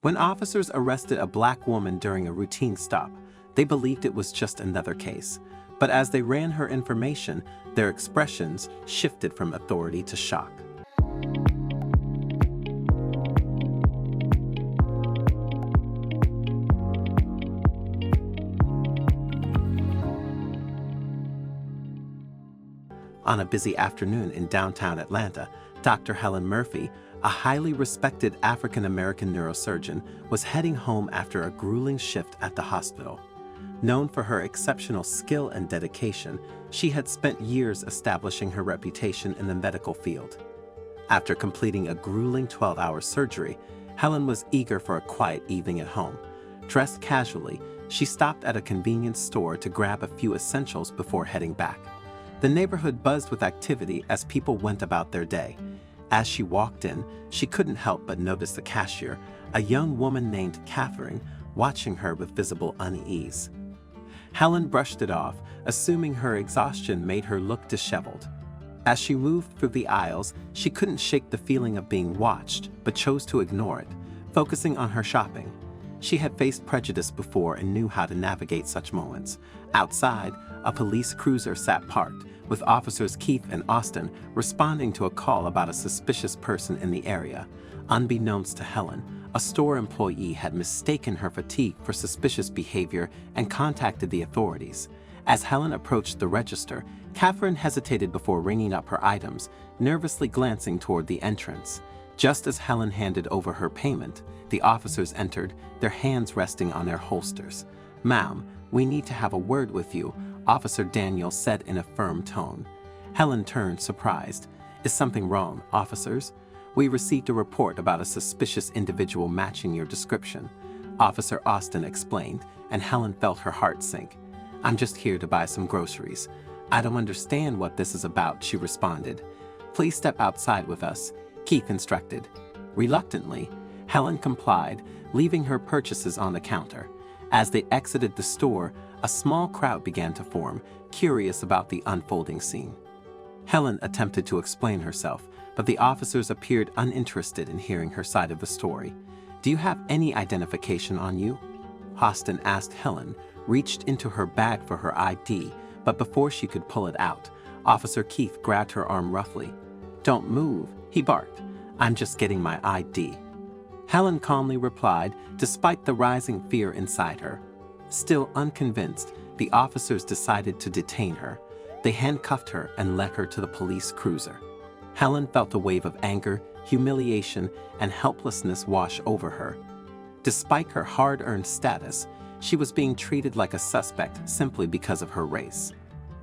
When officers arrested a black woman during a routine stop, they believed it was just another case. But as they ran her information, their expressions shifted from authority to shock. On a busy afternoon in downtown Atlanta, Dr. Helen Murphy, a highly respected African-American neurosurgeon, was heading home after a grueling shift at the hospital. Known for her exceptional skill and dedication, she had spent years establishing her reputation in the medical field. After completing a grueling 12-hour surgery, Helen was eager for a quiet evening at home. Dressed casually, she stopped at a convenience store to grab a few essentials before heading back. The neighborhood buzzed with activity as people went about their day. As she walked in, she couldn't help but notice the cashier, a young woman named Catherine, watching her with visible unease. Helen brushed it off, assuming her exhaustion made her look disheveled. As she moved through the aisles, she couldn't shake the feeling of being watched, but chose to ignore it, focusing on her shopping. She had faced prejudice before and knew how to navigate such moments. Outside, a police cruiser sat parked, with officers Keith and Austin responding to a call about a suspicious person in the area. Unbeknownst to Helen, a store employee had mistaken her fatigue for suspicious behavior and contacted the authorities. As Helen approached the register, Catherine hesitated before ringing up her items, nervously glancing toward the entrance. Just as Helen handed over her payment, the officers entered, their hands resting on their holsters. "Ma'am, we need to have a word with you," Officer Daniel said in a firm tone. Helen turned, surprised. "Is something wrong, officers? We received a report about a suspicious individual matching your description," Officer Austin explained, and Helen felt her heart sink. "I'm just here to buy some groceries." "I don't understand what this is about," she responded. "Please step outside with us," Keith instructed. Reluctantly, Helen complied, leaving her purchases on the counter. As they exited the store, a small crowd began to form, curious about the unfolding scene. Helen attempted to explain herself, but the officers appeared uninterested in hearing her side of the story. "Do you have any identification on you?" Austin asked. Helen reached into her bag for her ID, but before she could pull it out, Officer Keith grabbed her arm roughly. "Don't move," he barked. "I'm just getting my ID." Helen calmly replied, despite the rising fear inside her. Still unconvinced, the officers decided to detain her. They handcuffed her and led her to the police cruiser. Helen felt a wave of anger, humiliation, and helplessness wash over her. Despite her hard-earned status, she was being treated like a suspect simply because of her race.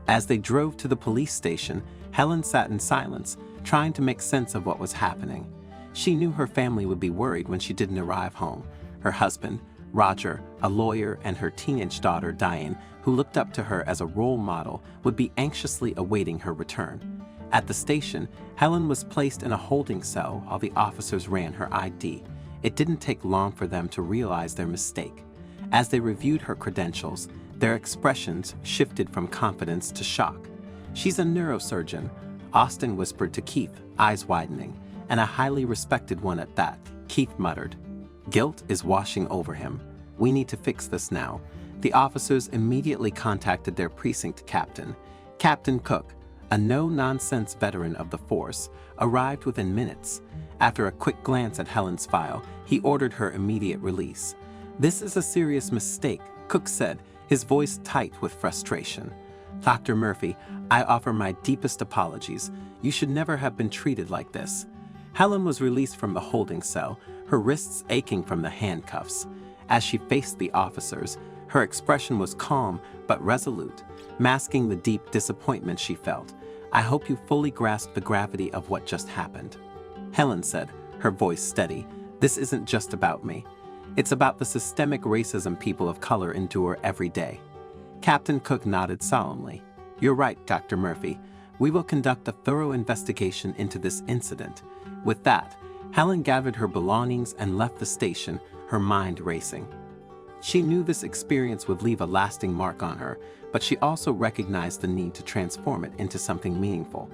As they drove to the police station, Helen sat in silence, trying to make sense of what was happening. She knew her family would be worried when she didn't arrive home. Her husband, Roger, a lawyer, and her teenage daughter, Diane, who looked up to her as a role model, would be anxiously awaiting her return. At the station, Helen was placed in a holding cell while the officers ran her ID. It didn't take long for them to realize their mistake. As they reviewed her credentials, their expressions shifted from confidence to shock. "She's a neurosurgeon," Austin whispered to Keith, eyes widening. "And a highly respected one at that," Keith muttered. "Guilt is washing over him. We need to fix this now." The officers immediately contacted their precinct captain. Captain Cook, a no-nonsense veteran of the force, arrived within minutes. After a quick glance at Helen's file, he ordered her immediate release. "This is a serious mistake," Cook said, his voice tight with frustration. "Dr. Murphy, I offer my deepest apologies. You should never have been treated like this." Helen was released from the holding cell, her wrists aching from the handcuffs. As she faced the officers, her expression was calm but resolute, masking the deep disappointment she felt. "I hope you fully grasp the gravity of what just happened," Helen said, her voice steady. "This isn't just about me. It's about the systemic racism people of color endure every day." Captain Cook nodded solemnly. "You're right, Dr. Murphy. We will conduct a thorough investigation into this incident." With that, Helen gathered her belongings and left the station, her mind racing. She knew this experience would leave a lasting mark on her, but she also recognized the need to transform it into something meaningful.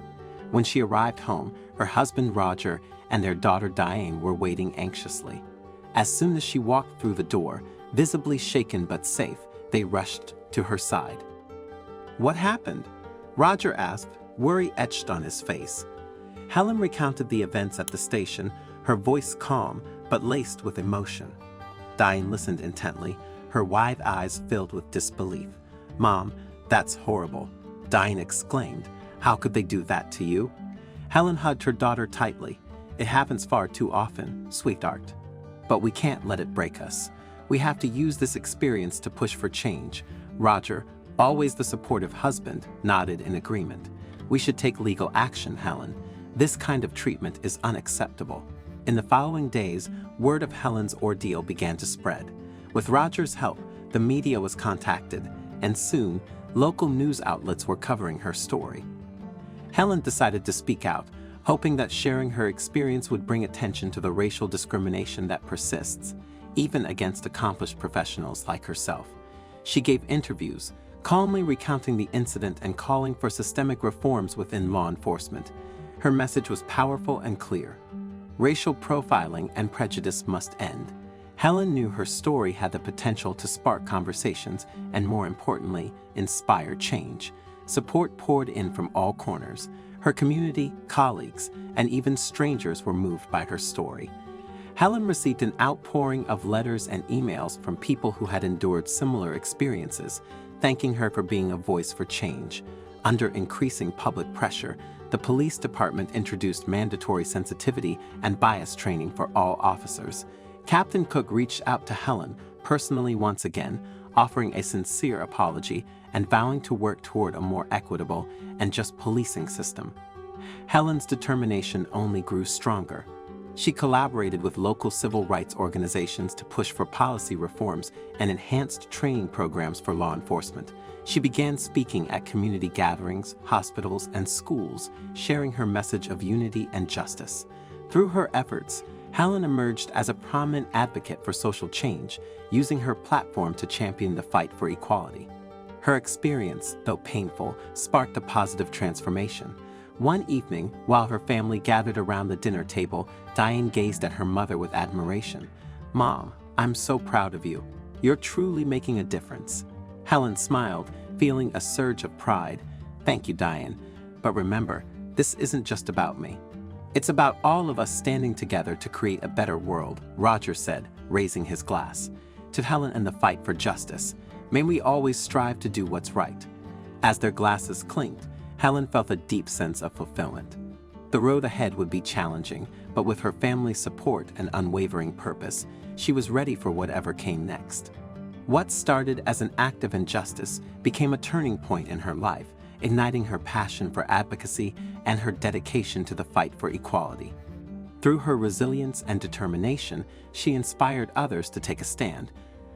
When she arrived home, her husband Roger and their daughter Diane were waiting anxiously. As soon as she walked through the door, visibly shaken but safe, they rushed to her side. "What happened?" Roger asked, worry etched on his face. Helen recounted the events at the station, her voice calm but laced with emotion. Diane listened intently, her wide eyes filled with disbelief. "Mom, that's horrible," Diane exclaimed. "How could they do that to you?" Helen hugged her daughter tightly. "It happens far too often, sweetheart. But we can't let it break us. We have to use this experience to push for change." Roger, always the supportive husband, nodded in agreement. "We should take legal action, Helen. This kind of treatment is unacceptable." In the following days, word of Helen's ordeal began to spread. With Roger's help, the media was contacted, and soon, local news outlets were covering her story. Helen decided to speak out, hoping that sharing her experience would bring attention to the racial discrimination that persists, even against accomplished professionals like herself. She gave interviews, calmly recounting the incident and calling for systemic reforms within law enforcement. Her message was powerful and clear. Racial profiling and prejudice must end. Helen knew her story had the potential to spark conversations and, more importantly, inspire change. Support poured in from all corners. Her community, colleagues, and even strangers were moved by her story. Helen received an outpouring of letters and emails from people who had endured similar experiences, thanking her for being a voice for change. Under increasing public pressure, the police department introduced mandatory sensitivity and bias training for all officers. Captain Cook reached out to Helen personally once again, offering a sincere apology and vowing to work toward a more equitable and just policing system. Helen's determination only grew stronger. She collaborated with local civil rights organizations to push for policy reforms and enhanced training programs for law enforcement. She began speaking at community gatherings, hospitals, and schools, sharing her message of unity and justice. Through her efforts, Helen emerged as a prominent advocate for social change, using her platform to champion the fight for equality. Her experience, though painful, sparked a positive transformation. One evening, while her family gathered around the dinner table, Diane gazed at her mother with admiration. "Mom, I'm so proud of you. You're truly making a difference." Helen smiled, feeling a surge of pride. "Thank you, Diane. But remember, this isn't just about me. It's about all of us standing together to create a better world," Roger said, raising his glass. "To Helen and the fight for justice, may we always strive to do what's right." As their glasses clinked, Helen felt a deep sense of fulfillment. The road ahead would be challenging, but with her family's support and unwavering purpose, she was ready for whatever came next. What started as an act of injustice became a turning point in her life, igniting her passion for advocacy and her dedication to the fight for equality. Through her resilience and determination, she inspired others to take a stand,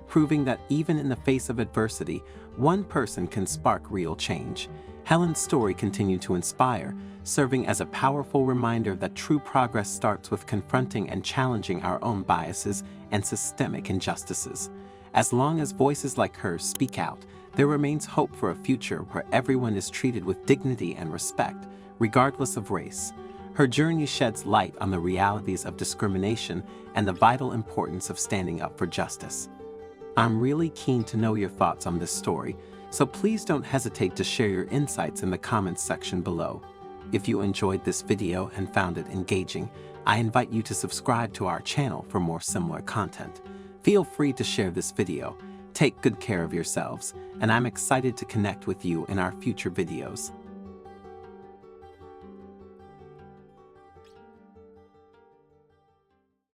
proving that even in the face of adversity, one person can spark real change. Helen's story continued to inspire, serving as a powerful reminder that true progress starts with confronting and challenging our own biases and systemic injustices. As long as voices like hers speak out, there remains hope for a future where everyone is treated with dignity and respect, regardless of race. Her journey sheds light on the realities of discrimination and the vital importance of standing up for justice. I'm really keen to know your thoughts on this story, so please don't hesitate to share your insights in the comments section below. If you enjoyed this video and found it engaging, I invite you to subscribe to our channel for more similar content. Feel free to share this video. Take good care of yourselves, and I'm excited to connect with you in our future videos.